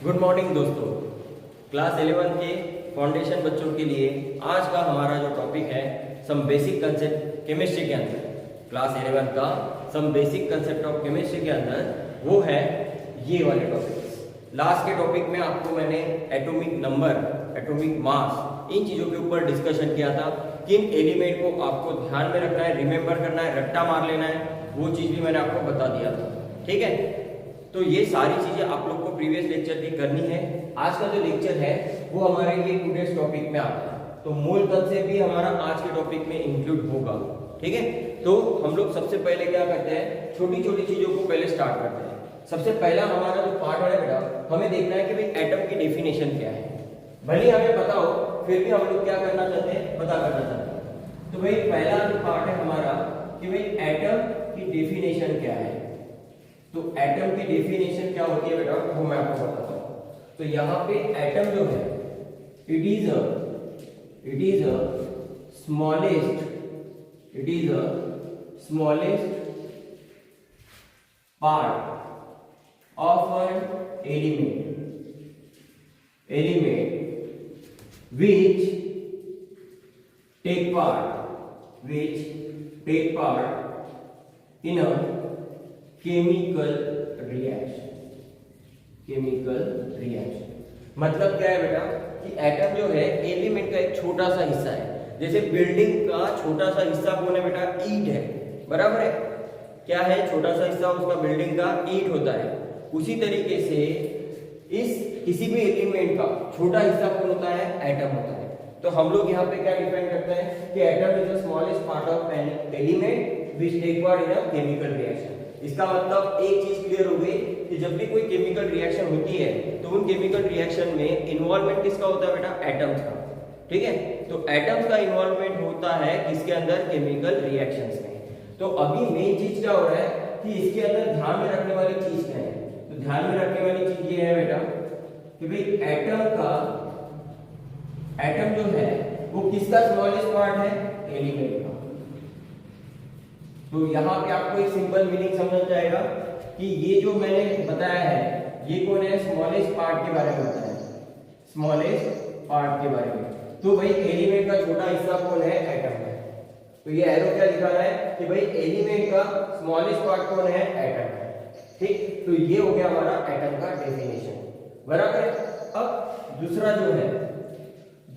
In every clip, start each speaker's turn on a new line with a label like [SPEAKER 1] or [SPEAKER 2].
[SPEAKER 1] Good morning दोस्तों। Class 11 के foundation बच्चों के लिए आज का हमारा जो टॉपिक है सम बेसिक कंसेप्ट केमिस्ट्री के अंदर, क्लास 11 का some basic concept of chemistry के अंदर वो है ये वाले टॉपिक्स। लास्ट के टॉपिक में आपको मैंने एटॉमिक नंबर, एटॉमिक मास, इन चीज़ों के ऊपर डिस्कशन किया था। किन एलिमेंट को आपको ध्यान में रखना है, रिमेंबर करना है, रट्टा मार लेना है, वो चीज़ भी मैंने आपको बता दिया था। ठीक है, तो ये सारी चीजें आप लोग को प्रीवियस लेक्चर की करनी है। आज का जो लेक्चर है वो हमारे ये टुडेस टॉपिक में आता है, तो मूल कंसेप्ट भी हमारा आज के टॉपिक में इंक्लूड होगा। ठीक है, तो हम लोग सबसे पहले क्या करते हैं, छोटी छोटी चीजों को पहले स्टार्ट करते हैं। सबसे पहला हमारा जो पार्ट है बेटा, हमें देखना है कि भाई एटम की डेफिनेशन क्या है। भले हमें पता हो फिर भी हम लोग क्या करना चाहते हैं, पता करना चाहते हैं। तो भाई पहला जो पार्ट है हमारा कि भाई एटम की डेफिनेशन क्या है। तो एटम की डेफिनेशन क्या होती है बेटा, वो मैं आपको बताता हूं। तो यहाँ पे एटम जो है it is a smallest part of an element which take part in a chemical reaction. मतलब क्या है बेटा कि एटम जो है एलिमेंट का एक छोटा सा हिस्सा है। जैसे बिल्डिंग का छोटा सा हिस्सा कौन है बेटा, ईंट है, बराबर है। क्या है छोटा सा हिस्सा उसका, बिल्डिंग का ईंट होता है। उसी तरीके से इस किसी भी एलिमेंट का छोटा हिस्सा कौन होता है, एटम होता है। तो हम लोग यहाँ पे क्या डिफाइन करते हैं कि atom is the smallest part of an element which take part in a chemical reaction. इसका मतलब एक चीज क्लियर हो गई कि जब भी कोई केमिकल रिएक्शन होती है तो उन केमिकल रिएक्शन में इन्वॉल्वमेंट किसका होता है बेटा, एटम्स का। ठीक है, तो एटम्स का इन्वॉल्वमेंट होता है किसके अंदर, केमिकल रिएक्शंस में। तो अभी मेन चीज क्या हो रहा है कि इसके अंदर ध्यान में रखने वाली चीज क्या है। तो ध्यान में रखने वाली चीज ये है बेटा कि भाई एटम जो है वो किसका स्मॉलेस्ट पार्ट है, एलिमेंट का। तो यहाँ पे आपको एक सिंपल मीनिंग समझ जाएगा कि ये जो मैंने बताया है ये कौन है, स्मॉलेस्ट पार्ट के बारे में बताया है, स्मॉलेस्ट पार्ट के बारे में। तो भाई एलिमेंट का छोटा हिस्सा कौन है, एटम है। तो ये एरो क्या दिखा रहा है कि भाई एलिमेंट का स्मॉलेस्ट पार्ट कौन है, एटम है। ठीक, तो ये हो गया हमारा एटम का डेफिनेशन, बराबर है। अब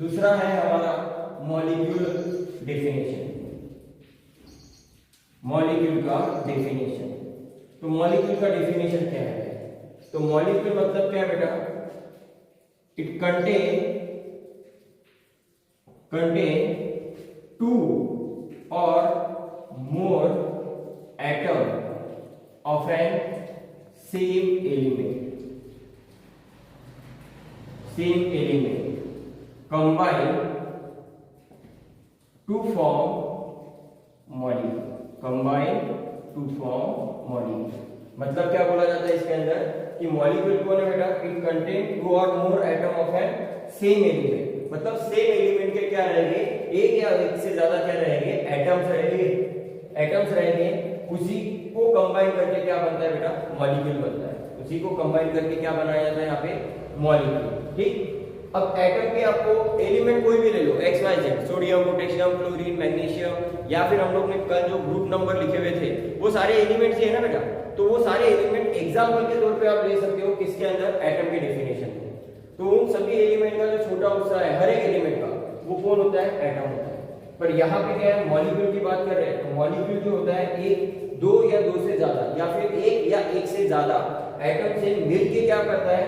[SPEAKER 1] दूसरा है हमारा मॉलिक्यूल डेफिनेशन। मॉलिक्यूल का डेफिनेशन, तो मॉलिक्यूल का डेफिनेशन क्या है, तो मॉलिक्यूल मतलब क्या है बेटा, it contain two or more atom of an same element combine to form molecule। मतलब क्या बोला जाता है इसके अंदर कि मॉलिक्यूल कौन है बेटा, it contain two or more atom of an same element. मतलब सेम एलिमेंट के क्या रहेंगे, एक या एक से ज्यादा क्या रहेंगे, एटम्स रहेंगे। उसी को कंबाइन करके क्या बनता है बेटा, मॉलिक्यूल बनता है। उसी को कंबाइन करके क्या बनाया जाता है यहाँ पे, मॉलिक्यूल। ठीक, अब एटम के आपको एलिमेंट कोई भी ले लो, X Y Z, sodium, potassium, chlorine, magnesium, या फिर हम लोग ने कल जो ग्रुप नंबर लिखे हुए थे वो सारे एलिमेंट्स ही है ना बेटा। तो वो सारे एलिमेंट एग्जांपल के तौर पे आप ले सकते हो किसके अंदर, एटम के डेफिनेशन में। तो उन सभी एलिमेंट का जो छोटा हिस्सा है हर एक एलिमेंट का, वो कौन होता है, एटम होता है। पर यहाँ पे क्या है, मॉलिक्यूल की बात कर रहे हैं। तो मॉलिक्यूल जो होता है एक, दो या दो से ज्यादा, या फिर एक या एक से ज्यादा एटम से मिलके क्या करता है,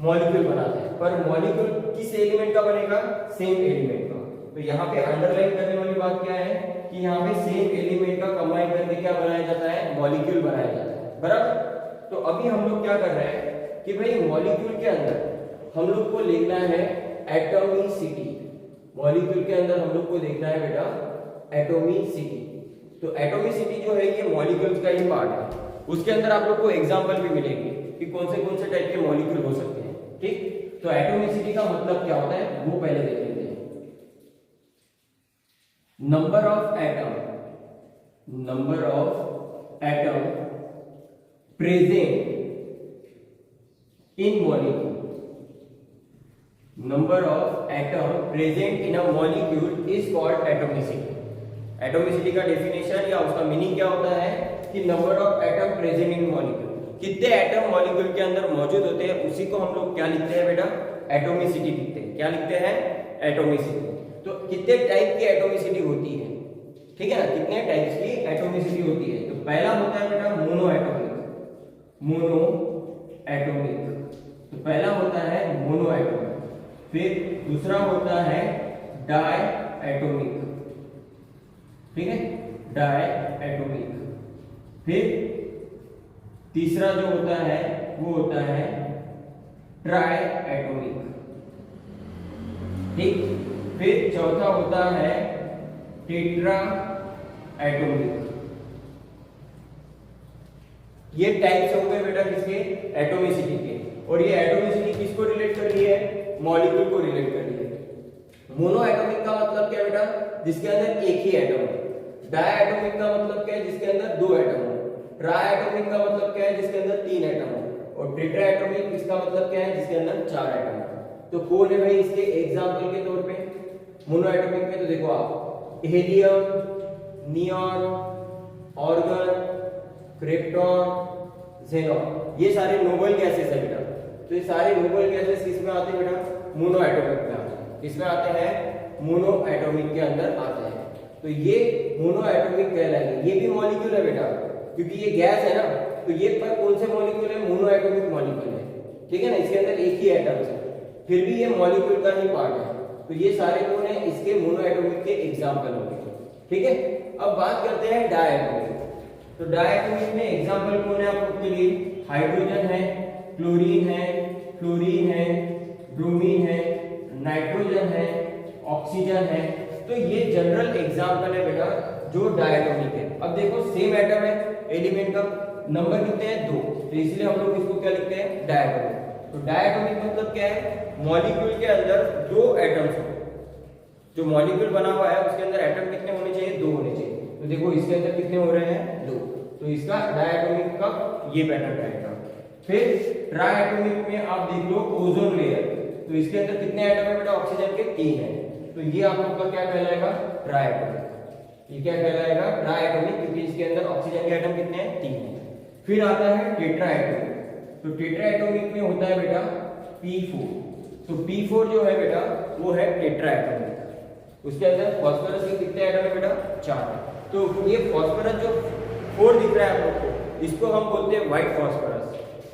[SPEAKER 1] मॉलिक्यूल बनाता है। पर मॉलिक्यूल किस एलिमेंट का बनेगा, सेम एलिमेंट का। तो यहाँ पे अंडरलाइन करने वाली बात क्या है कि यहाँ पे सेम एलिमेंट का कंबाइन करके क्या बनाया जाता है, मॉलिक्यूल बनाया जाता है, बराबर। तो अभी हम लोग क्या कर रहे हैं कि भाई मॉलिक्यूल के अंदर हम लोग को लिखना है एटॉमिसिटी। मॉलिक्यूल के अंदर हम लोग को देखना है बेटा एटॉमिसिटी। तो एटॉमिसिटी जो है ये मॉलिक्यूल्स का ही पार्ट है। उसके अंदर आप लोग को एग्जांपल भी मिलेंगे कि कौन से टाइप के मॉलिक्यूल हो सकते हैं। ठीक, तो एटॉमिसिटी का मतलब क्या होता है वो पहले देख लेते हैं। Number of atom present in molecule, number of atom present in a molecule is called atomicity. Atomicity का डेफिनेशन या उसका मीनिंग क्या होता है कि number of atom present in molecule, कितने एटम मॉलिक्यूल के अंदर मौजूद होते हैं, उसी को हम लोग क्या लिखते हैं बेटा, एटॉमिसिटी लिखते हैं। क्या लिखते हैं, एटॉमिसिटी। तो कितने टाइप की एटॉमिसिटी होती है, ठीक है ना, कितने टाइप्स की एटॉमिसिटी होती है। तो पहला होता है बेटा मोनो एटॉमिक, मोनो एटॉमिक, तो पहला होता है मोनो एटॉमिक। फिर दूसरा होता है डाई एटॉमिक, ठीक है, डाई एटॉमिक। फिर तीसरा जो होता है वो होता है ट्राई एटॉमिक, ठीक। फिर चौथा होता है टेट्रा एटॉमिक। ये टाइप्स हो गए बेटा किसके, एटॉमिसिटी के। और ये एटॉमिसिटी किसको रिलेट कर रही है, मॉलिक्यूल को रिलेट कर रही है। मोनो एटॉमिक का मतलब क्या है बेटा, जिसके अंदर एक ही एटम है। डाई एटॉमिक का मतलब क्या है, जिसके अंदर दो एटम हो। ट्राई एटॉमिक का मतलब क्या है, जिसके अंदर तीन एटम हो। और टेट्रा एटॉमिक इसका मतलब क्या है, जिसके अंदर चार एटम है। तो कौन है भाई इसके एग्जांपल के तौर पे मोनो एटॉमिक में, तो देखो आप helium, neon, organ, krypton, xenon, ये सारे नोबल गैसेस है बेटा। तो ये सारे नोबल गैसेस किसमें आते हैं बेटा, मोनो एटॉमिक में आते हैं। किसमें आते हैं, मोनो एटॉमिक के अंदर आते हैं। तो ये मोनो एटॉमिक कहलाएंगे। ये भी मॉलिक्यूल है बेटा, क्योंकि ये गैस है ना, तो ये पर कौन से मॉलिक्यूल है, मोनो एटॉमिक मॉलिक्यूल है, ठीक है ना, इसके अंदर एक ही एटम है, फिर भी ये मॉलिक्यूल का ही पार्ट है। तो ये सारे कौन है, इसके मोनो एटॉमिक के एग्जांपल हो गए, ठीक है। अब बात करते हैं डाई एटॉमिक। तो डाई एटॉमिक में एग्जांपल कौन है आप लोग के लिए, हाइड्रोजन है, क्लोरीन है, फ्लोरीन है, ब्रोमीन है, नाइट्रोजन है, ऑक्सीजन है। तो ये जनरल एग्जांपल है बेटा जो डाई एटॉमिक है। अब देखो सेम एटम है, एलिमेंट का नंबर कितने हैं, दो, तो इसलिए हम लोग इसको क्या लिखते हैं, डाई एटॉमिक। तो डाई एटॉमिक मतलब क्या है, मॉलिक्यूल के अंदर दो एटम्स हो। जो मॉलिक्यूल बना हुआ है उसके अंदर एटम कितने होने चाहिए, दो होने चाहिए। तो देखो इसके अंदर कितने हो रहे हैं, दो। तो इसका डाई एटॉमिक का ये पैटर्न रहेगा। फिर ट्राई एटॉमिक में आप देख लो ओजोन लेयर, तो इसके अंदर कितने एटम है बेटा, ऑक्सीजन के तीन है। तो ये आप लोग का क्या कहलाएगा, ट्राई एटॉमिक। ये क्या कहलाएगा, ट्राई एटॉमिक, क्योंकि इसके अंदर ऑक्सीजन के एटम कितने हैं, तीन है। फिर आता है टेट्रा एटॉमिक। तो टेट्रा एटॉमिक में होता है बेटा P4। तो P4 जो है बेटा वो है टेट्रा एटॉमिक। उसके अंदर फास्फोरस के कितने एटम है बेटा, चार। तो ये फास्फोरस जो 4 दिख रहा है आप लोग को, इसको हम बोलते हैं व्हाइट फास्फोरस।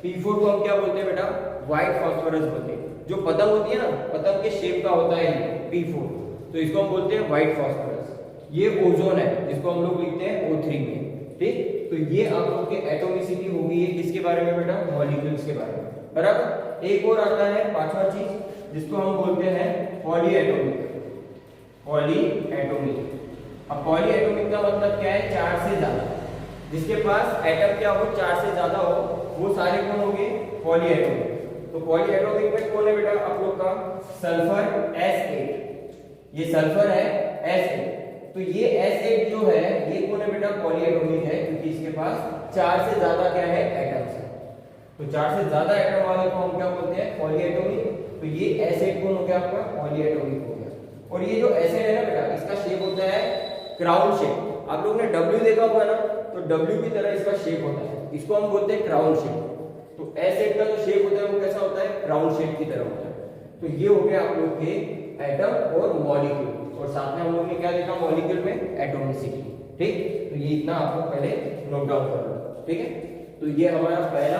[SPEAKER 1] P4 को हम क्या बोलते हैं बेटा, व्हाइट फास्फोरस बोलते हैं। जो पतंग होती है ना, पतंग के शेप का होता है P4, तो इसको हम बोलते हैं व्हाइट फास्फोरस। ये ओजोन है जिसको हम लोग लिखते हैं O3 में, ठीक। तो ये आप लोग के एटॉमिसिटी होगी है किसके बारे में बेटा, मॉलिक्यूल्स के बारे में, बराबर। एक और आता है पांचवा चीज जिसको हम बोलते हैं पॉली एटॉमिक। Poly atomic. अब पॉली एटॉमिक का मतलब क्या है, चार से ज्यादा, जिसके पास एटम क्या हो, चार से ज्यादा हो, वो सारे कौन हो गए, पॉली एटॉमिक। तो पॉली एटॉमिक में कौन है बेटा आप लोग का, सल्फर S8। ये सल्फर है S8। तो ये S8 जो है ये कौन है बेटा, पॉली एटॉमिक है, क्योंकि इसके पास चार से ज्यादा क्या है, एटम्स है। तो चार से ज्यादा एटम वाले को हम क्या बोलते हैं, पॉली एटॉमिक। तो ये S8 कौन हो गया आपका, पॉली एटॉमिक हो गया। और ये जो S8 है ना बेटा, इसका शेप होता है क्राउन शेप। आप लोग ने W देखा होगा ना, तो W की तरह इसका शेप होता है, इसको हम बोलते हैं क्राउन शेप। तो S8 का जो शेप होता है वो कैसा होता है, क्राउन शेप की तरह होता है। तो ये हो गया आप लोग के एटम और मॉलिक्यूल, और साथ में हम लोग ने क्या देखा मॉलिक्यूल में, एटॉमिसिटी, ठीक। तो ये इतना आप लोग पहले नोट डाउन कर लो, ठीक है। तो ये हमारा पहला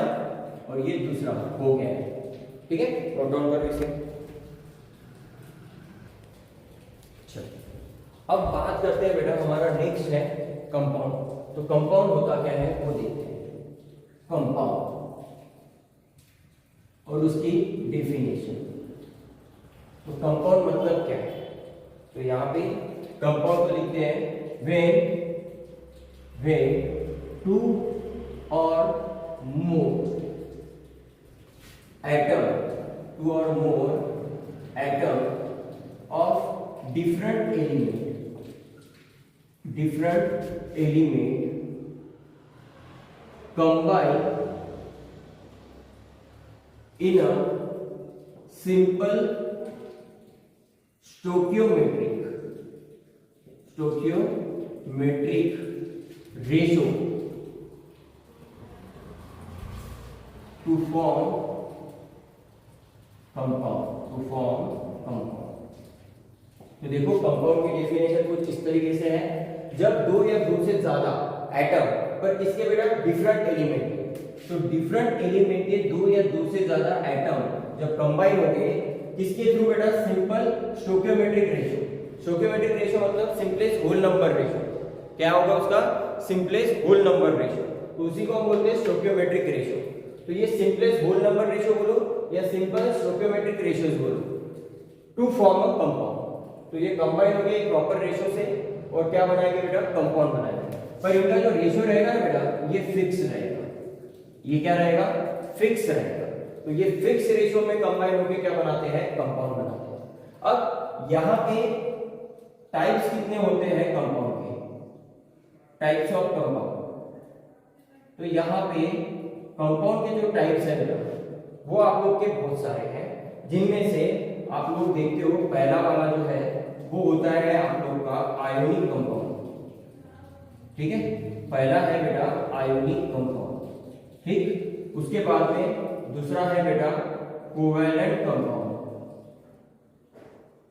[SPEAKER 1] और ये दूसरा हो गया है, ठीक है, नोट डाउन करो इसे। अब बात करते हैं बेटा, हमारा नेक्स्ट है कंपाउंड। तो कंपाउंड होता क्या है वो देखते हैं, कंपाउंड और उसकी डेफिनेशन। तो कंपाउंड मतलब क्या है, तो यहाँ पे कंपाउंड को लिखते हैं when two or more atom of different element in a simple stoichiometric ratio to form compound। तो देखो कंपाउंड की डेफिनेशन कुछ इस तरीके से है, जब दो या दो से ज्यादा एटम पर किसके बेटा डिफरेंट एलिमेंट है, तो डिफरेंट एलिमेंट के दो या दो से ज्यादा एटम जब कंबाइन होंगे किसके थ्रू बेटा, simple stoichiometric ratio. Stoichiometric ratio मतलब सिंपलेस्ट होल नंबर रेशियो। क्या होगा उसका, सिंपलेस्ट होल नंबर रेशियो, तो उसी को हम बोलते हैं स्टोइकियोमेट्रिक रेशियो। तो ये सिंपलेस्ट होल नंबर रेशियो बोलो या सिंपल स्टोइकियोमेट्रिक रेशियोज बोलो, टू फॉर्म अ कंपाउंड। तो ये कंबाइन हो गए प्रॉपर रेशियो से और क्या बनाएंगे बेटा, कंपाउंड बनाएंगे। पर इनका जो रेशियो रहेगा ना बेटा, ये फिक्स रहेगा। ये क्या रहेगा, फिक्स रहेगा। तो ये फिक्स रेशियो में कंबाइन होकर क्या बनाते हैं, कंपाउंड बनाते हैं। अब यहाँ पे टाइप्स कितने होते हैं कंपाउंड के, टाइप्स ऑफ कंपाउंड। तो यहाँ पे कंपाउंड के जो टाइप्स है बेटा, वो आप लोग के बहुत सारे हैं, जिनमें से आप लोग देखते हो पहला वाला जो है वो होता है आप लोग का आयोनिक कंपाउंड। ठीक है, पहला है बेटा आयोनिक कंपाउंड। ठीक, उसके बाद में दूसरा है बेटा कोवैलेंट कंपाउंड,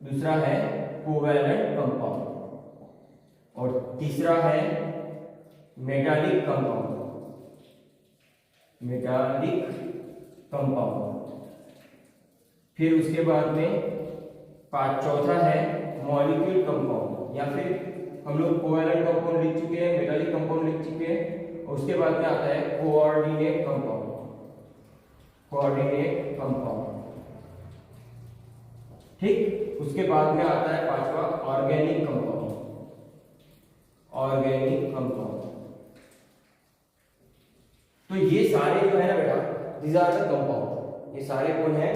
[SPEAKER 1] दूसरा है कोवैलेंट कंपाउंड, और तीसरा है मेटालिक कंपाउंड, मेटालिक कंपाउंड। फिर उसके बाद में चौथा है मॉलिक्यूल कंपाउंड, या फिर हम लोग कोवैलेंट कंपाउंड लिख चुके हैं, मेटालिक कंपाउंड लिख चुके हैं, और उसके बाद में आता है कोऑर्डिनेट कंपाउंड, कोऑर्डिनेट कंपाउंड। ठीक, उसके बाद में आता है पांचवा ऑर्गेनिक कंपाउंड, ऑर्गेनिक कंपाउंड। तो ये सारे जो है ना बेटा, दीज आर द कंपाउंड, ये सारे कौन है,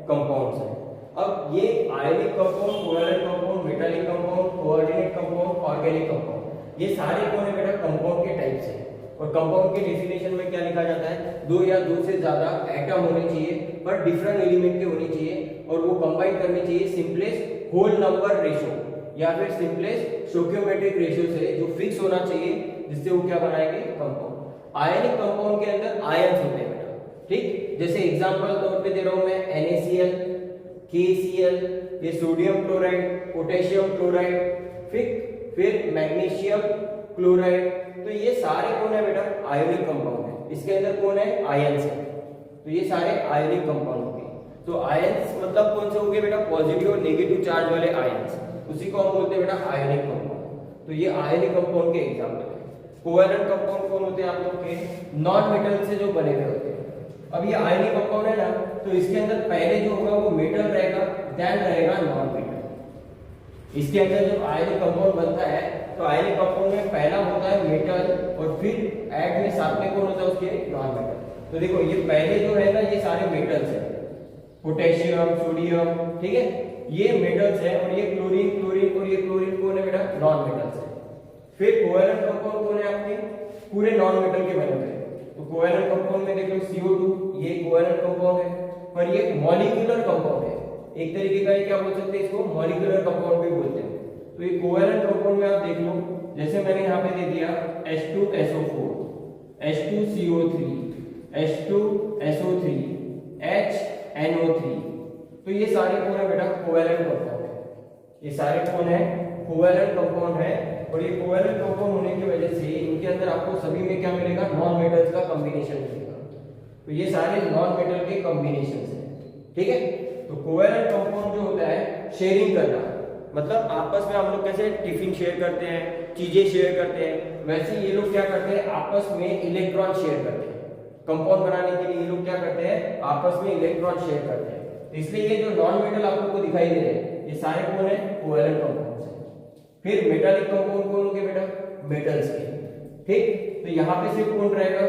[SPEAKER 1] कंपाउंड्स हैं। अब ये ionic compound, covalent compound, metallic compound, coordinate compound, organic compound, ये सारे कौन है बेटा, कंपाउंड के टाइप्स हैं। और कंपाउंड के डेफिनेशन में क्या लिखा जाता है, दो या दो से ज्यादा एटम होने चाहिए पर डिफरेंट एलिमेंट के होने चाहिए, और वो कंबाइन करने चाहिए सिंपलेस्ट होल नंबर रेशियो या फिर सिंपलेस्ट स्टोइकियोमेट्रिक रेशियो से, जो फिक्स होना चाहिए, जिससे वो क्या बनाएंगे, कंपाउंड। आयनिक कंपाउंड के अंदर आयन्स होते हैं बेटा। ठीक, जैसे एग्जांपल तौर पे दे रहा हूं मैं, NaCl, KCl, ये सोडियम क्लोराइड, पोटेशियम क्लोराइड, फिर मैग्नीशियम क्लोराइड। तो ये सारे कौन है बेटा, आयोनिक कंपाउंड है। इसके अंदर कौन है, आयन्स है। तो ये सारे आयोनिक कंपाउंड हो गए। तो आयन्स मतलब कौन से हो गए बेटा, पॉजिटिव और नेगेटिव चार्ज वाले आयन्स, उसी को हम बोलते हैं बेटा आयोनिक कंपाउंड। तो ये आयोनिक कंपाउंड के एग्जांपल है। कोवैलेंट कंपाउंड कौन होते हैं आप लोग के, नॉन मेटल से जो बने हुए होते हैं। अब ये आयनिक कंपाउंड है ना, तो इसके अंदर पहले जो होगा वो मेटल रहेगा, देन रहेगा नॉन मेटल। इसके अंदर जब आयनिक कंपाउंड बनता है तो आयनिक कंपाउंड में पहला होता है मेटल, और फिर ऐड में साथ में कौन होता है उसके, नॉन मेटल। तो देखो ये पहले जो है ना, ये सारे मेटल्स हैं, पोटेशियम, सोडियम, ठीक है, ये मेटल्स हैं, और ये क्लोरीन, क्लोरीन और ये क्लोरीन कौन है बेटा, नॉन मेटल्स है। फिर कोवैलेंट कंपाउंड कौन है आपके, पूरे नॉन मेटल के बने हुए। तो कोवैलेंट कंपाउंड में देख लो CO2, ये कोवैलेंट कंपाउंड है, पर ये मॉलिक्यूलर कंपाउंड है। एक तरीके का ये क्या बोल सकते हैं, इसको मॉलिक्यूलर कंपाउंड भी बोलते हैं। तो ये कोवैलेंट कंपाउंड में आप देख लो, जैसे मैंने यहाँ पे दे दिया H2SO4, H2CO3, H2SO3, HNO3। तो ये सारे कौन है बेटा, कोवैलेंट कंपाउंड है। ये सारे कौन है, कोवैलेंट कंपाउंड है। और ये कोवैलेंट कंपाउंड होने की वजह से इनके अंदर आपको सभी में क्या मिलेगा, नॉन मेटल्स का कॉम्बिनेशन मिलेगा। तो ये सारे नॉन मेटल के कॉम्बिनेशंस हैं। ठीक है, तो कोवैलेंट कंपाउंड जो होता है, शेयरिंग करना, मतलब आपस में हम लोग कैसे टिफिन शेयर करते हैं, चीजें शेयर करते हैं, वैसे ये लोग क्या करते हैं, आपस में इलेक्ट्रॉन शेयर करते हैं। कंपाउंड बनाने के लिए ये लोग क्या करते हैं, आपस में इलेक्ट्रॉन शेयर करते हैं। इसलिए ये जो नॉन मेटल आप लोग को दिखाई दे रहे हैं, ये सारे कौन है, कोवैलेंट कंपाउंड्स हैं। फिर मेटालिक कंपाउंड कौन होंगे बेटा, मेटल्स के। ठीक, तो यहाँ पे सिर्फ कौन रहेगा,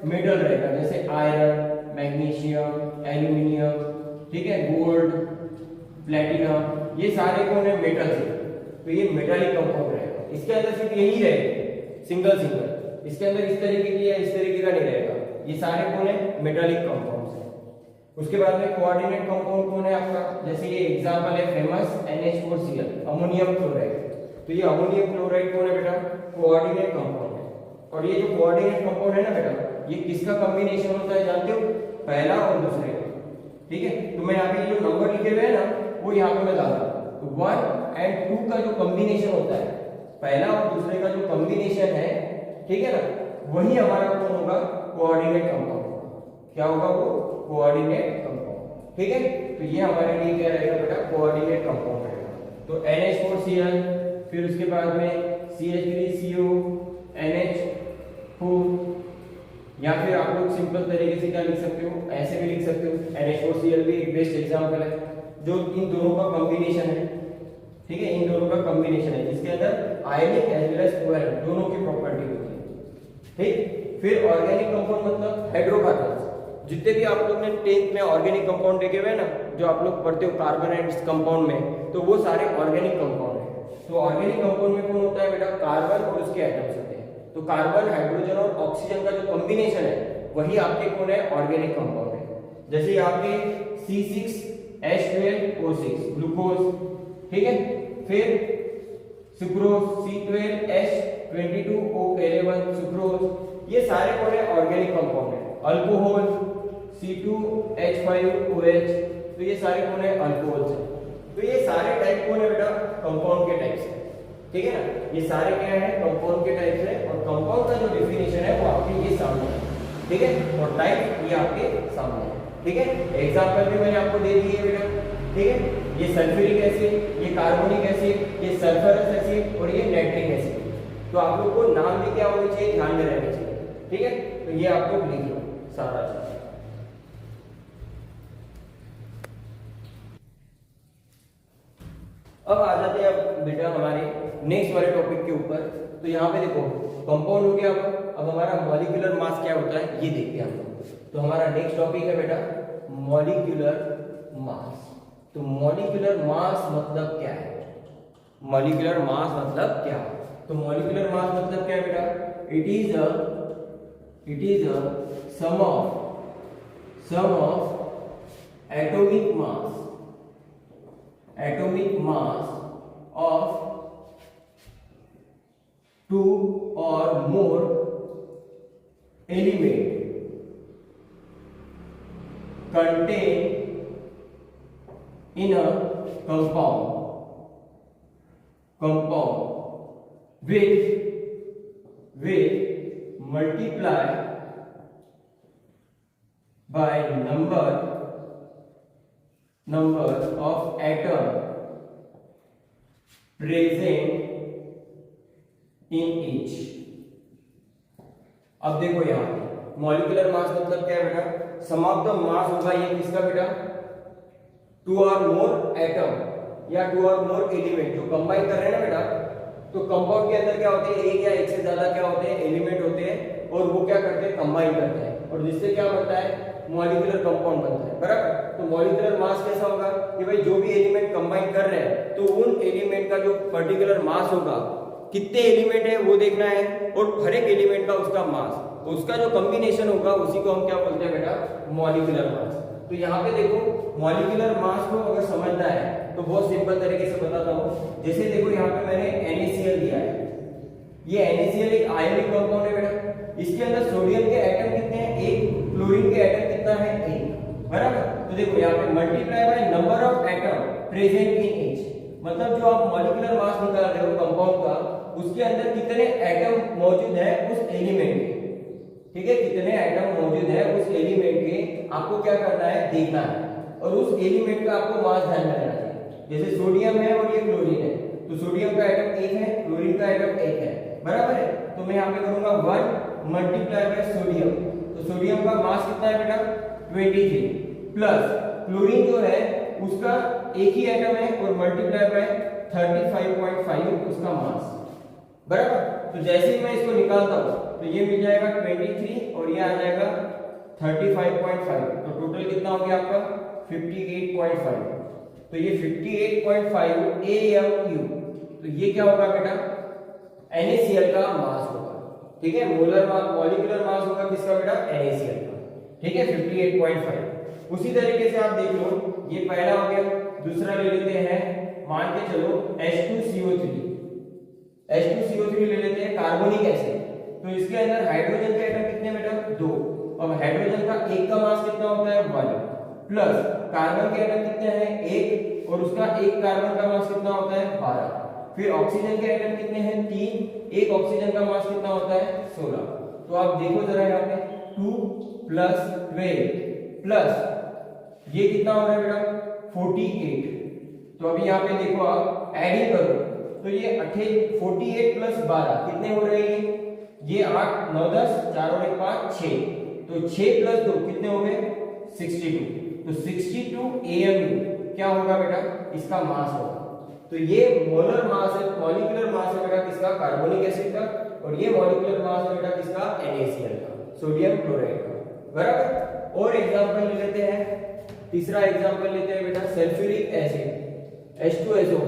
[SPEAKER 1] मेटल रहेगा, जैसे आयरन, मैग्नीशियम, एल्यूमिनियम, ठीक है, गोल्ड, प्लेटिनम, ये सारे कौन है, मेटल्स है। तो ये मेटालिक कंपाउंड रहेगा। इसके अंदर सिर्फ यही रहेगा, सिंगल सिंगल, इसके अंदर इस तरीके की या इस तरीके का नहीं रहेगा। ये सारे कौन है, मेटालिक कंपाउंड्स हैं। उसके बाद में कोऑर्डिनेट कंपाउंड कौन है आपका, जैसे ये एग्जांपल है फेमस NH4Cl अमोनियम क्लोराइड। तो ये अमोनियम क्लोराइड कौन है बेटा, कोऑर्डिनेट कंपाउंड है। और ये जो कोऑर्डिनेट कंपाउंड है ना बेटा, ये किसका कॉम्बिनेशन होता है जानते हो, पहला और दूसरे का। ठीक है, तो मैं यहाँ पे जो नंबर लिखे हुए हैं ना वो यहाँ पे मैं डाल रहा हूँ। तो 1 और 2 का जो कॉम्बिनेशन होता है, पहला और दूसरे का जो कॉम्बिनेशन है, ठीक है ना, वही हमारा कौन होगा, कोऑर्डिनेट कंपाउंड होगा। क्या होगा वो, कोऑर्डिनेट कंपाउंड। ठीक है, तो ये हमारे लिए क्या रहेगा बेटा, कोऑर्डिनेट कंपाउंड रहेगा। तो NH4Cl, फिर उसके बाद में CH3CO NH4, या फिर आप लोग सिंपल तरीके से क्या लिख सकते हो, ऐसे भी लिख सकते हो। NH4Cl भी एक बेस्ट एग्जांपल है जो इन दोनों का कॉम्बिनेशन है। ठीक है, इन दोनों का कॉम्बिनेशन है जिसके अंदर आयनिक एज वेल एज कोवैलेंट दोनों की प्रॉपर्टी होती है। ठीक, फिर ऑर्गेनिक कंपाउंड मतलब हाइड्रोकार्बन्स। जितने भी आप लोग ने 10th में ऑर्गेनिक कंपाउंड देखे हुए हैं ना, जो आप लोग पढ़ते हो कार्बन एंड कंपाउंड में, तो वो सारे ऑर्गेनिक कंपाउंड है। तो ऑर्गेनिक कंपाउंड में कौन होता है बेटा, कार्बन और उसके एटम्स होते हैं। तो कार्बन, हाइड्रोजन और ऑक्सीजन का जो कॉम्बिनेशन है वही आपके कौन है, ऑर्गेनिक कंपाउंड है। जैसे यहाँ पे C6H12O6 ग्लूकोज, ठीक है, फिर सुक्रोज C12H22O11 सुक्रोज, ये सारे कौन है, ऑर्गेनिक कंपाउंड है। अल्कोहल C2H5OH, तो ये सारे कौन है, अल्कोहल्स है। तो ये सारे टाइप कौन है बेटा, कंपाउंड के टाइप्स है। ठीक है ना, ये सारे क्या है, कंपाउंड के टाइप्स है। और कंपाउंड का जो डेफिनेशन है वो आपके ये सामने है। ठीक है, और टाइप ये आपके सामने है। ठीक है, एग्जांपल भी मैंने आपको दे दिए बेटा। ठीक है, ये सल्फ्यूरिक एसिड, ये कार्बोनिक एसिड, ये सल्फरस एसिड और ये नाइट्रिक एसिड। तो आप लोग को नाम भी क्या होने चाहिए, ध्यान में रहने चाहिए। ठीक है, तो ये आप लोग लिख लो सारा चीज। अब आ जाते हैं अब बेटा हमारे नेक्स्ट वाले टॉपिक के ऊपर। तो यहाँ पे देखो कंपाउंड हो गया। अब हमारा मॉलिक्यूलर मास क्या होता है ये देखते हैं हम लोग। तो हमारा नेक्स्ट टॉपिक है बेटा मॉलिक्यूलर मास। तो मॉलिक्यूलर मास मतलब क्या है, मॉलिक्यूलर मास मतलब क्या है, तो मॉलिक्यूलर मास मतलब क्या है बेटा, it is a sum of atomic mass of two or more element contained in a compound with multiply by number of atom present in each। अब देखो यहाँ मॉलिक्यूलर मास मतलब क्या है बेटा, सम ऑफ द मास होगा ये किसका बेटा, 2 or more एटम या 2 or more एलिमेंट जो कंबाइन कर रहे हैं ना बेटा। तो कंपाउंड के अंदर क्या होते हैं, एक या एक से ज्यादा क्या होते हैं, एलिमेंट होते हैं, और वो क्या करते हैं, कंबाइन करते हैं, और जिससे क्या बनता है, मॉलिक्यूलर कंपाउंड बनता है। बराबर, तो मॉलिक्यूलर मास कैसा होगा कि भाई जो भी एलिमेंट कंबाइन कर रहे हैं तो उन एलिमेंट का जो पर्टिकुलर मास होगा, कितने एलिमेंट है वो देखना है, और हर एक एलिमेंट का उसका मास, उसका जो कॉम्बिनेशन होगा उसी को हम क्या बोलते हैं बेटा, मॉलिक्यूलर मास। तो यहाँ पे देखो मॉलिक्यूलर मास को अगर समझना है तो बहुत सिंपल तरीके से बताता हूँ। जैसे देखो यहाँ पे मैंने NaCl दिया है, ये NaCl एक आयनिक कंपाउंड है बेटा। इसके अंदर सोडियम के एटम कितने हैं, 1, क्लोरीन के एटम कितना है, 1। बराबर, तो देखो यहाँ पे multiply by number of atom present in each, मतलब जो आप मॉलिक्यूलर मास निकाल रहे हो कंपाउंड का, उसके अंदर कितने एटम मौजूद है उस एलिमेंट के। ठीक है, कितने एटम मौजूद है उस एलिमेंट के आपको क्या करना है, देखना है, और उस एलिमेंट का आपको मास ध्यान में रखना चाहिए। जैसे सोडियम है और ये क्लोरीन है, तो सोडियम का एटम 1 है, क्लोरीन का एटम 1 है। बराबर है, तो मैं यहाँ पे करूंगा 1 मल्टीप्लाई बाय सोडियम। तो सोडियम का मास कितना है बेटा, 23, प्लस क्लोरीन जो है उसका एक ही एटम है और मल्टीप्लाई बाय 35.5 उसका मास। बराबर, तो जैसे ही मैं इसको निकालता हूँ तो ये मिल जाएगा 23 और ये आ जाएगा 35.5, तो टोटल कितना हो गया आपका 58.5। तो ये 58.5 AMU, तो ये क्या होगा बेटा, NaCl का मास होगा। ठीक है, मोलर मास, मॉलिक्यूलर मास होगा किसका बेटा, NaCl का। ठीक है, 58.5। उसी तरीके से आप देख लो, ये पहला हो गया, दूसरा ले लेते हैं, मान के चलो H2CO3 ले लेते हैं, कार्बोनिक एसिड। तो इसके अंदर हाइड्रोजन के एटम कितने बेटा? 2। अब हाइड्रोजन का एक का मास कितना होता है? 1 प्लस कार्बन के एटम कितने हैं? 1 और उसका एक कार्बन का मास कितना होता है? 12। फिर ऑक्सीजन के एटम कितने हैं? 3, एक ऑक्सीजन का मास कितना होता है? 16। तो आप देखो जरा यहाँ पे 2 + 12 प्लस ये कितना हो रहा है बेटा? 48। तो अभी यहाँ पे देखो आप एडिंग करो तो ये 48 + 12 कितने हो रहे हैं? ये 8 9 10 4 और 1 5 6। तो 6 + 2 कितने हो गए? 62। तो 62 AMU क्या होगा बेटा? इसका मास होगा। तो ये मोलर मास है, मॉलिक्यूलर मास है बेटा किसका? कार्बोनिक एसिड का। और ये मॉलिक्यूलर मास है बेटा किसका? NaCl का, सोडियम क्लोराइड का। बराबर। और एग्जांपल ले लेते हैं, तीसरा एग्जांपल लेते हैं बेटा सल्फ्यूरिक एसिड H2SO।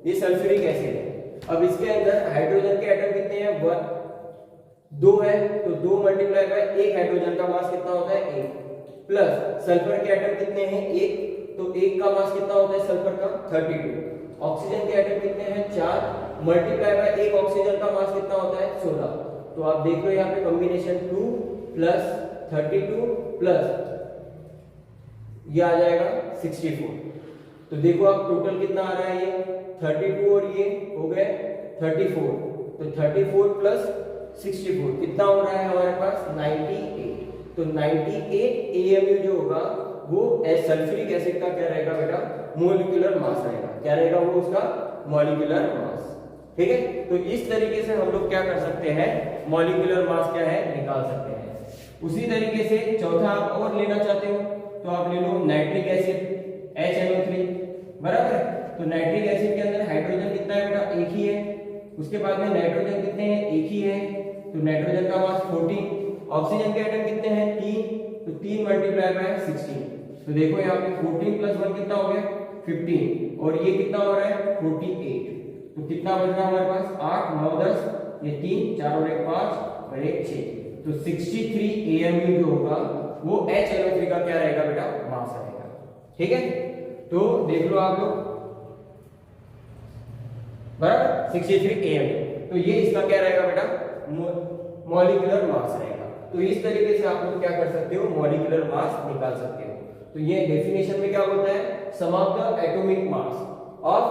[SPEAKER 1] ये सल्फ्यूरिक एसिड है। अब इसके अंदर हाइड्रोजन के एटम कितने हैं? 1 2 है, तो 2 × एक हाइड्रोजन का मास कितना होता है? 1 प्लस सल्फर के एटम कितने हैं? 1, तो 1 का मास कितना होता है सल्फर का? 32। ऑक्सीजन के एटम कितने हैं? 4 × एक ऑक्सीजन का मास कितना होता है? 16। तो आप देख लो यहाँ पे कॉम्बिनेशन 2 + 32 प्लस ये आ जाएगा 64। तो देखो आप टोटल कितना आ रहा है? ये 32 और ये हो गए 34। तो 34 + 64 कितना हो रहा है हमारे पास? 98। तो 98 AMU जो होगा वो सल्फ्यूरिक एसिड का क्या रहेगा बेटा? मोलिकुलर मास रहेगा। क्या रहेगा वो? उसका मॉलिक्यूलर मास। ठीक है। तो इस तरीके से हम लोग क्या कर सकते हैं? मॉलिक्यूलर मास क्या है? निकाल सकते हैं। उसी तरीके से चौथा आप और लेना चाहते हो तो आप ले लो नाइट्रिक एसिड HNO3। बराबर है। तो नाइट्रिक एसिड के अंदर हाइड्रोजन कितना है बेटा? एक ही है। उसके बाद में नाइट्रोजन कितने हैं? एक ही है। तो नाइट्रोजन का मास 14। ऑक्सीजन के एटम कितने हैं? 3, तो 3 × 16। तो देखो यहाँ पे 14 + 1 कितना हो गया? 15। और ये कितना हो रहा है? 48। तो कितना बच रहा है हमारे पास? 8 9 10 ये 3 4 और 1 5 और 1 6। तो 63 AMU जो होगा वो HNO3 का क्या रहेगा बेटा? मास रहेगा। ठीक है। तो देख लो आप लोग, बराबर 63 AMU। तो ये इसका क्या रहेगा बेटा? मॉलिक्यूलर मास रहेगा। तो इस तरीके से आप लोग क्या कर सकते हो? मॉलिक्यूलर मास निकाल सकते हो। तो ये डेफिनेशन में क्या होता है? Sum of the atomic mass of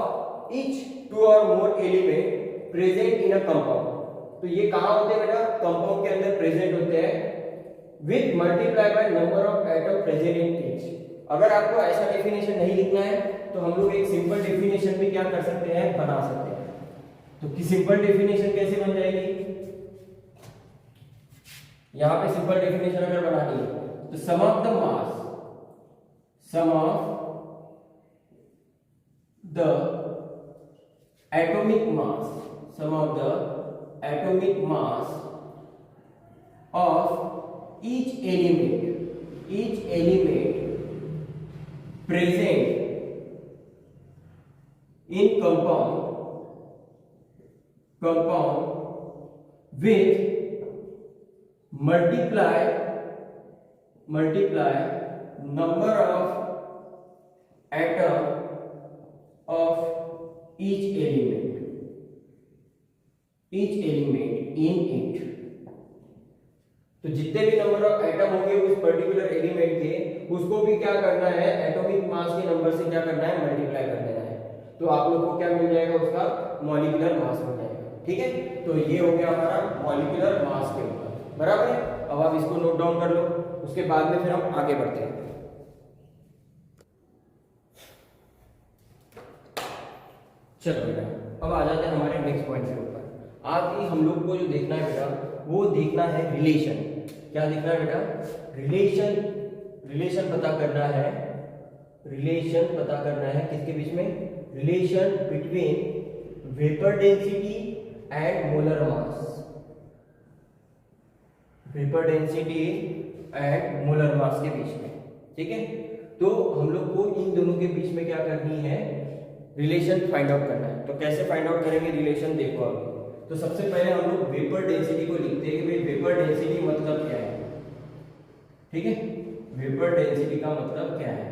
[SPEAKER 1] each 2 or more element present in a compound. तो ये कहां होते हैं बेटा? कंपाउंड के अंदर प्रेजेंट होते हैं with multiply by number of atom present in each. अगर आपको ऐसा डेफिनेशन नहीं लिखना है तो हम लोग एक सिंपल डेफिनेशन भी क्या कर सकते हैं? बना सकते हैं। तो कि सिंपल डेफिनेशन कैसे बन जाएगी? यहां पे सिंपल डेफिनेशन अगर बनानी है तो sum of the mass, sum of the atomic mass, sum of the atomic mass of each element present in compound with multiply number of atom of each element in it। तो जितने भी number of atom होंगे उस particular element के, उसको भी क्या करना है? एटॉमिक मास के नंबर से क्या करना है? मल्टीप्लाई कर देना है। तो आप लोग को क्या मिल जाएगा? उसका मॉलिक्यूलर मास मिल जाएगा। ठीक है। तो ये हो गया हमारा मॉलिक्यूलर मास के ऊपर। बराबर है। अब आप इसको नोट डाउन कर लो, उसके बाद में फिर हम आगे बढ़ते हैं। चलो बेटा अब आ जाते हैं हमारे नेक्स्ट पॉइंट के ऊपर। आज भी हम लोग को जो देखना है बेटा वो देखना है रिलेशन। क्या देखना है बेटा? रिलेशन पता करना है। रिलेशन पता करना है किसके बीच में? Relation between vapour density and molar mass. Vapour density and molar mass के बीच में। ठीक है। तो हम लोग को इन दोनों के बीच में क्या करनी है? रिलेशन फाइंड आउट करना है। तो कैसे फाइंड आउट करेंगे रिलेशन? देखो अभी तो सबसे पहले हम लोग वेपर डेंसिटी को लिखते हैं कि भाई वेपर डेंसिटी मतलब क्या है। ठीक है। वेपर डेंसिटी का मतलब क्या है।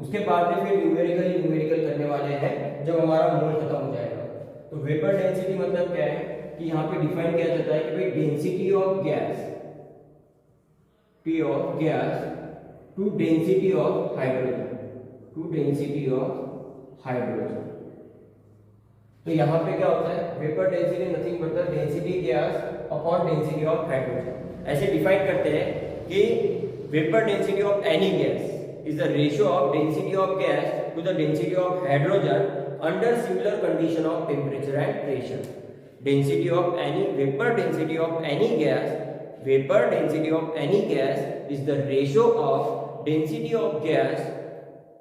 [SPEAKER 1] उसके बाद में फिर न्यूमेरिकल करने वाले हैं जब हमारा मोल खत्म हो जाएगा। तो वेपर डेंसिटी मतलब क्या है कि यहाँ पे डिफाइन किया जाता है कि भाई density of gas to density of hydrogen, तो यहाँ पे क्या होता है, vapour density nothing but density gas upon density of hydrogen. ऐसे डिफाइन करते हैं कि vapour density of any gas is the ratio of density of gas to the density of hydrogen under similar condition of temperature and pressure. Density of any vapor density of any gas is the ratio of density of gas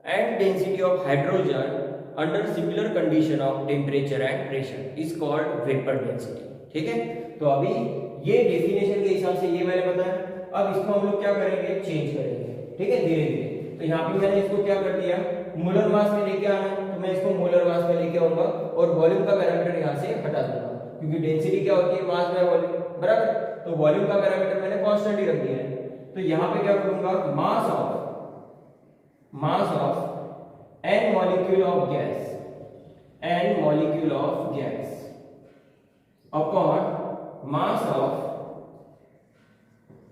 [SPEAKER 1] and density of hydrogen under similar condition of temperature and pressure is called vapor density. ठीक है, तो अभी ये definition के हिसाब से ये मैंने बताया। अब इसको हम लोग क्या करेंगे, चेंज करेंगे, ठीक है, धीरे धीरे। तो यहाँ पे मैंने इसको क्या कर दिया, मोलर मास में लेके आना, तो मैं इसको मोलर मास में लेके आऊंगा और वॉल्यूम का पैरामीटर यहाँ से हटा दूंगा, क्योंकि डेंसिटी क्या होती है, मास बाय वॉल्यूम, बराबर। तो वॉल्यूम का पैरामीटर मैंने कांस्टेंट ही रख दिया है। तो यहाँ पे क्या करूंगा, mass of an molecule of gas upon mass of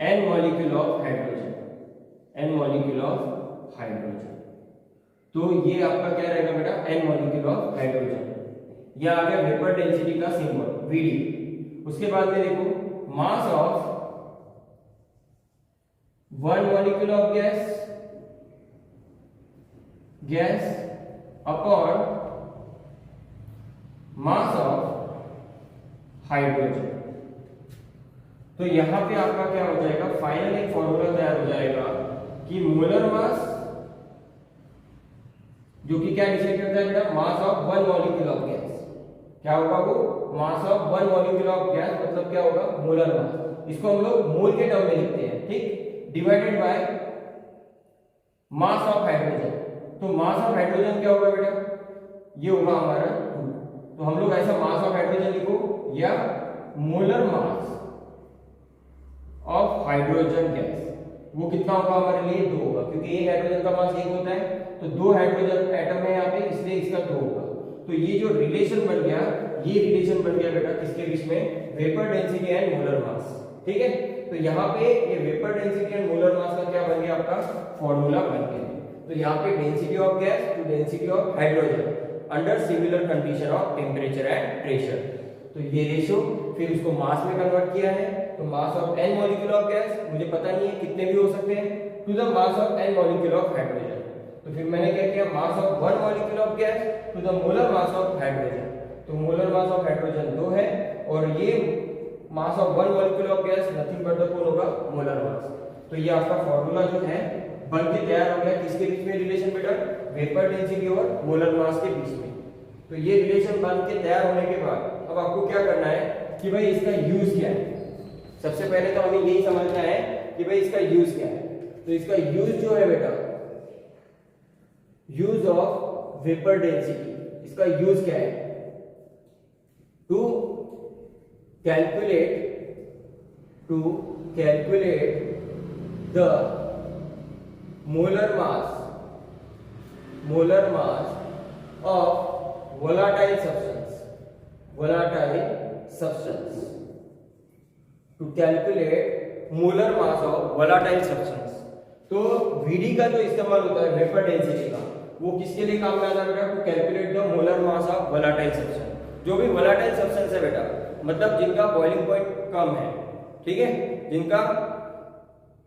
[SPEAKER 1] an molecule of hydrogen. तो ये आपका क्या रहेगा बेटा, एन मॉलिक्यूल ऑफ हाइड्रोजन। ये आ गया वेपर डेंसिटी का सिंबल Vd। उसके बाद में देखो मास of one molecule of gas upon mass of hydrogen. तो यहां पे आपका क्या हो जाएगा, फाइनल एक फॉर्मूला तैयार हो जाएगा कि मोलर मास जो कि क्या डिसाइड करता है बेटा, मास of one molecule of gas. क्या होगा वो, मास of one molecule of gas मतलब क्या होगा, मोलर मास। इसको हम लोग मोल के टर्म में लिखते हैं, ठीक, divided by mass of hydrogen. तो मास ऑफ हाइड्रोजन क्या होगा बेटा, ये होगा हमारा 2। तो हम लोग ऐसा मास ऑफ हाइड्रोजन लिखो या molar mass of hydrogen gas, वो कितना होगा हमारे लिए, 2 होगा, क्योंकि एक हाइड्रोजन का मास 1 होता है, तो 2 हाइड्रोजन एटम है यहाँ पे, इसलिए इसका 2 होगा। तो ये जो रिलेशन बन गया, ये रिलेशन बन गया बेटा किसके बीच में, vapour density and molar mass, ठीक है। तो यहाँ पे ये vapour density and molar mass का क्या बन गया, आपका फॉर्मूला बन गया। तो यहाँ पे density of gas to density of hydrogen under similar condition of temperature and pressure. तो ये रेशियो फिर उसको मास में कन्वर्ट किया है। तो mass of an molecule of gas मुझे पता नहीं है कितने भी हो सकते हैं, to the mass of an molecule of hydrogen. तो फिर मैंने क्या किया, mass of one molecule of gas to the molar mass of hydrogen. तो मोलर मास ऑफ हाइड्रोजन 2 है और ये mass of one molecule of gas nothing but the कौन होगा, मोलर मास। तो ये आपका फॉर्मूला जो है बन के तैयार हो गया, किसके बीच में रिलेशन बेटा, वेपर डेंसिटी और मोलर मास के बीच में। तो ये रिलेशन बन के तैयार होने के बाद अब आपको क्या करना है कि भाई इसका यूज क्या है। सबसे पहले तो हमें यही समझना है कि भाई इसका यूज क्या है। तो इसका यूज जो है बेटा, यूज ऑफ वेपर डेंसिटी, इसका यूज क्या है, to calculate the molar mass of volatile substance to calculate molar mass of volatile substance। तो Vd का जो इस्तेमाल होता है वेपर डेंसिटी का, वो किसके लिए काम में आता है बेटा, to calculate the molar mass of volatile substance। जो भी volatile substance है बेटा, मतलब जिनका बॉइलिंग पॉइंट कम है, ठीक है, जिनका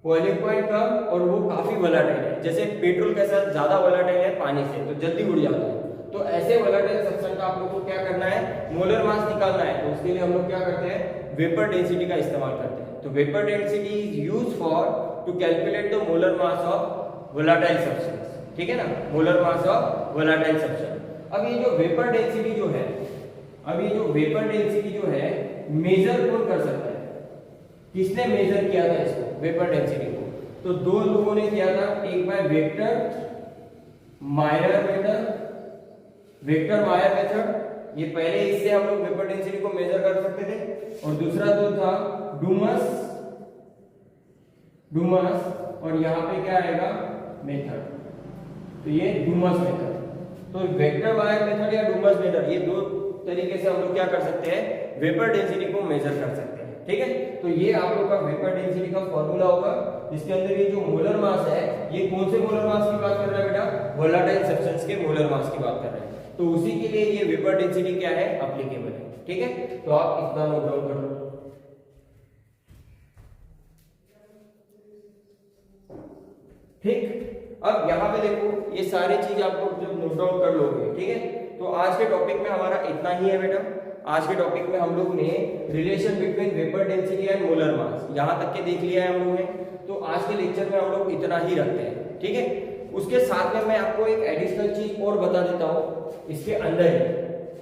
[SPEAKER 1] बॉइलिंग पॉइंट कम और वो काफी वोलाटाइल है, जैसे पेट्रोल के साथ ज्यादा वोलाटाइल है पानी से, तो जल्दी उड़ जाता है। तो ऐसे वोलेटाइल सब्सटेंस का आप लोग को क्या करना है, मोलर मास निकालना है। तो उसके लिए हम लोग क्या करते हैं, वेपर डेंसिटी का इस्तेमाल करते हैं। तो vapour density is used for to calculate the molar mass of volatile substance, ठीक है ना, molar mass of volatile substance. अब ये जो वेपर डेंसिटी जो है, मेजर कौन कर सकता है, किसने मेजर किया था इसको, वेपर डेंसिटी को? तो 2 लोगों ने किया था, एक बाय वेक्टर मायर मेथड, ये पहले इससे हम लोग वेपर डेंसिटी को मेजर कर सकते थे, और दूसरा जो था डूमस और यहाँ पे क्या आएगा मेथड, तो ये डूमस मेथड। तो वेक्टर वायर मेथड या डूमस मेथड, ये दो तरीके से हम लोग क्या कर सकते हैं, वेपर डेंसिटी को मेजर कर सकते हैं। ठीक है, तो ये आप लोग का वेपर डेंसिटी का फॉर्मूला होगा, जिसके अंदर ये जो मोलर मास है, ये कौन से मोलर मास की बात कर रहा है बेटा, वोलेटाइल सब्सटेंस के मोलर मास की बात कर रहे हैं। तो उसी के लिए ये वेपर डेंसिटी क्या है, एप्लीकेबल है। ठीक है, तो आप इतना नोट डाउन कर लो। ठीक, अब यहाँ पे देखो ये सारी चीज आप लोग जब नोट डाउन कर लोगे, ठीक है, तो आज के टॉपिक में हमारा इतना ही है बेटा। आज के टॉपिक में हम लोग ने relation between vapour density and molar mass यहाँ तक के देख लिया है हम लोगों ने। तो आज के लेक्चर में हम लोग इतना ही रखते हैं। ठीक है, उसके साथ में मैं आपको एक एडिशनल चीज और बता देता हूँ इसके अंदर ही।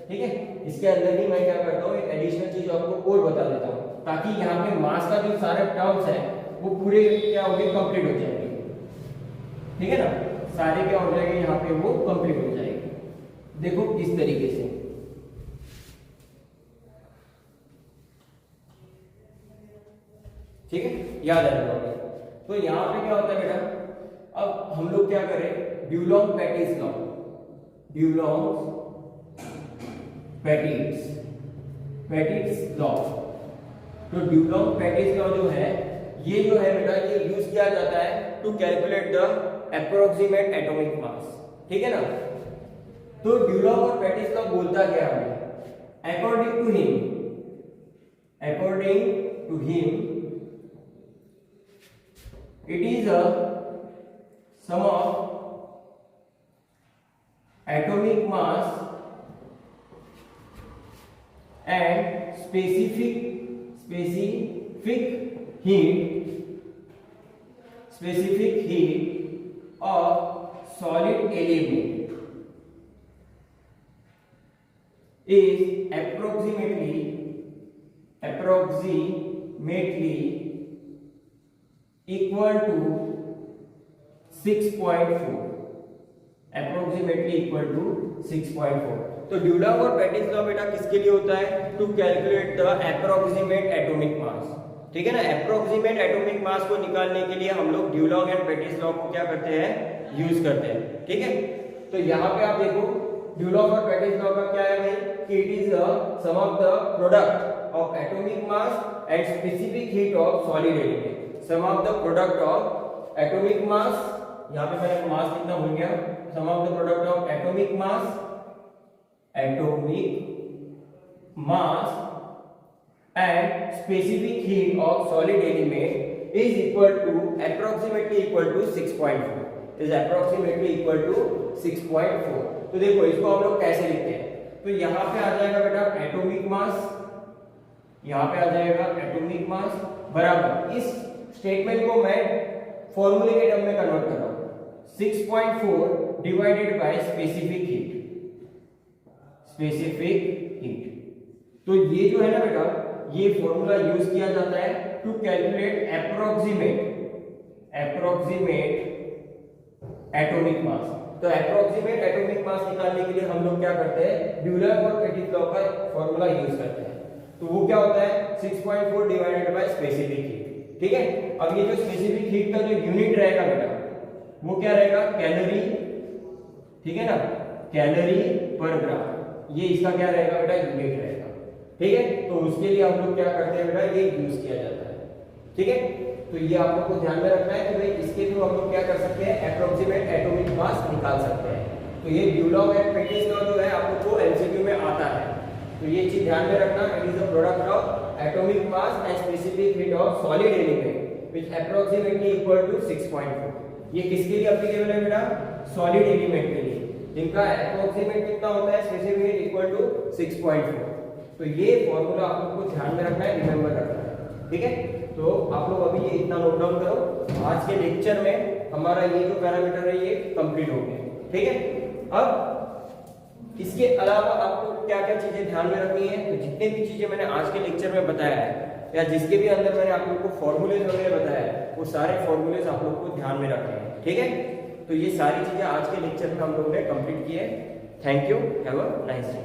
[SPEAKER 1] ठीक है, इसके अंदर ही मैं क्या करता हूँ, एक एडिशनल चीज आपको और बता देता हूँ, ताकि यहाँ पे मास का जो सारे टर्म्स है वो पूरे क्या हो गए, कंप्लीट हो जाएंगे। ठीक है ना, सारे क्या हो जाएंगे यहाँ पे, वो कंप्लीट हो जाएंगे। देखो किस तरीके से, ठीक है, याद आ जाएगा। तो यहाँ पे क्या होता है बेटा, अब हम लोग क्या करें, ड्यूलॉन्ग पैटिस लॉ, ड्यूलॉन्ग पैटिस लॉ। तो ड्यूलॉन्ग पैटिस लॉ जो है, ये जो है बेटा, ये यूज किया जाता है to calculate the approximate atomic mass. ठीक है ना, तो ड्यूलॉन्ग और पैटिस लॉ बोलता क्या है, according to him it is a sum of atomic mass and specific heat of solid element is approximately equal to 6.4, approximately equal to 6.4। तो ड्यूलॉन्ग और पैटिस लॉ बेटा किसके लिए होता है, to calculate the approximate atomic mass. ठीक है ना, एप्रोक्सीमेट एटॉमिक मास को निकालने के लिए हम लोग ड्यूलॉन्ग एंड पैटिस लॉ को क्या करते हैं, यूज करते हैं। ठीक है, तो यहाँ पे आप देखो ड्यूलॉन्ग और पैटिस लॉ का क्या है भाई, कि it is the sum of the product of atomic mass and specific heat of solid element. Sum of the product of atomic mass, यहाँ पे मैंने मास कितना भूल गया, sum of the product of atomic mass and specific heat of solid element is equal to approximately equal to 6.4, is approximately equal to 6.4। तो देखो इसको हम लोग कैसे लिखते हैं, तो यहाँ पे आ जाएगा बेटा एटॉमिक मास, यहाँ पे आ जाएगा एटॉमिक मास बराबर, इस स्टेटमेंट को मैं फॉर्मूले के टर्म में कन्वर्ट कर रहा हूं, 6.4 डिवाइडेड बाय स्पेसिफिक हीट। तो ये जो है ना बेटा, ये फॉर्मूला यूज किया जाता है to calculate approximate atomic mass. तो एप्रोक्सीमेट एटॉमिक मास निकालने के लिए हम लोग क्या करते हैं, ड्यूलॉन्ग और पैटिस लॉ का फॉर्मूला यूज करते हैं। तो वो क्या होता है, 6.4 डिवाइडेड बाय स्पेसिफिक हीट। ठीक है, अब ये जो स्पेसिफिक हीट का जो यूनिट रहेगा बेटा, वो क्या रहेगा, कैलोरी। ठीक है ना, कैलोरी पर ग्राम, ये इसका क्या रहेगा बेटा, यूनिट रहेगा। ठीक है, तो उसके लिए हम लोग क्या करते हैं बेटा, ये यूज किया जाता है। ठीक है, तो ये आप लोग को ध्यान में रखना है कि भाई इसके थ्रू हम लोग क्या कर सकते हैं, एप्रोक्सीमेट एटॉमिक मास निकाल सकते हैं। तो ये ड्यूलॉन्ग एंड पैटिस लॉ जो है आप लोग को एमसीक्यू में आता है, तो ये चीज ध्यान में रखना, it is the product of atomic mass and specific heat of solid element which approximately equal to 6.4। ये किसके लिए एप्लीकेबल है बेटा, सॉलिड एलिमेंट के लिए, जिनका एप्रोक्सीमेट कितना होता है, स्पेसिफिक हीट इक्वल टू 6.4। तो ये फॉर्मूला आप लोग को ध्यान में रखना है, रिमेंबर रखना है। ठीक है, तो आप लोग अभी ये इतना नोट डाउन करो। आज के लेक्चर में हमारा ये जो पैरामीटर है ये कंप्लीट हो गया। ठीक है, अब इसके अलावा आपको क्या क्या चीजें ध्यान में रखनी है, तो जितने भी चीजें मैंने आज के लेक्चर में बताया है, या जिसके भी अंदर मैंने आप लोग को फॉर्मूलेज वगैरह बताया है, वो सारे फॉर्मूलेज आप लोग को ध्यान में रखने हैं। ठीक है, तो ये सारी चीजें आज के लेक्चर में हम लोगों ने कंप्लीट की है। Thank you, have a nice day.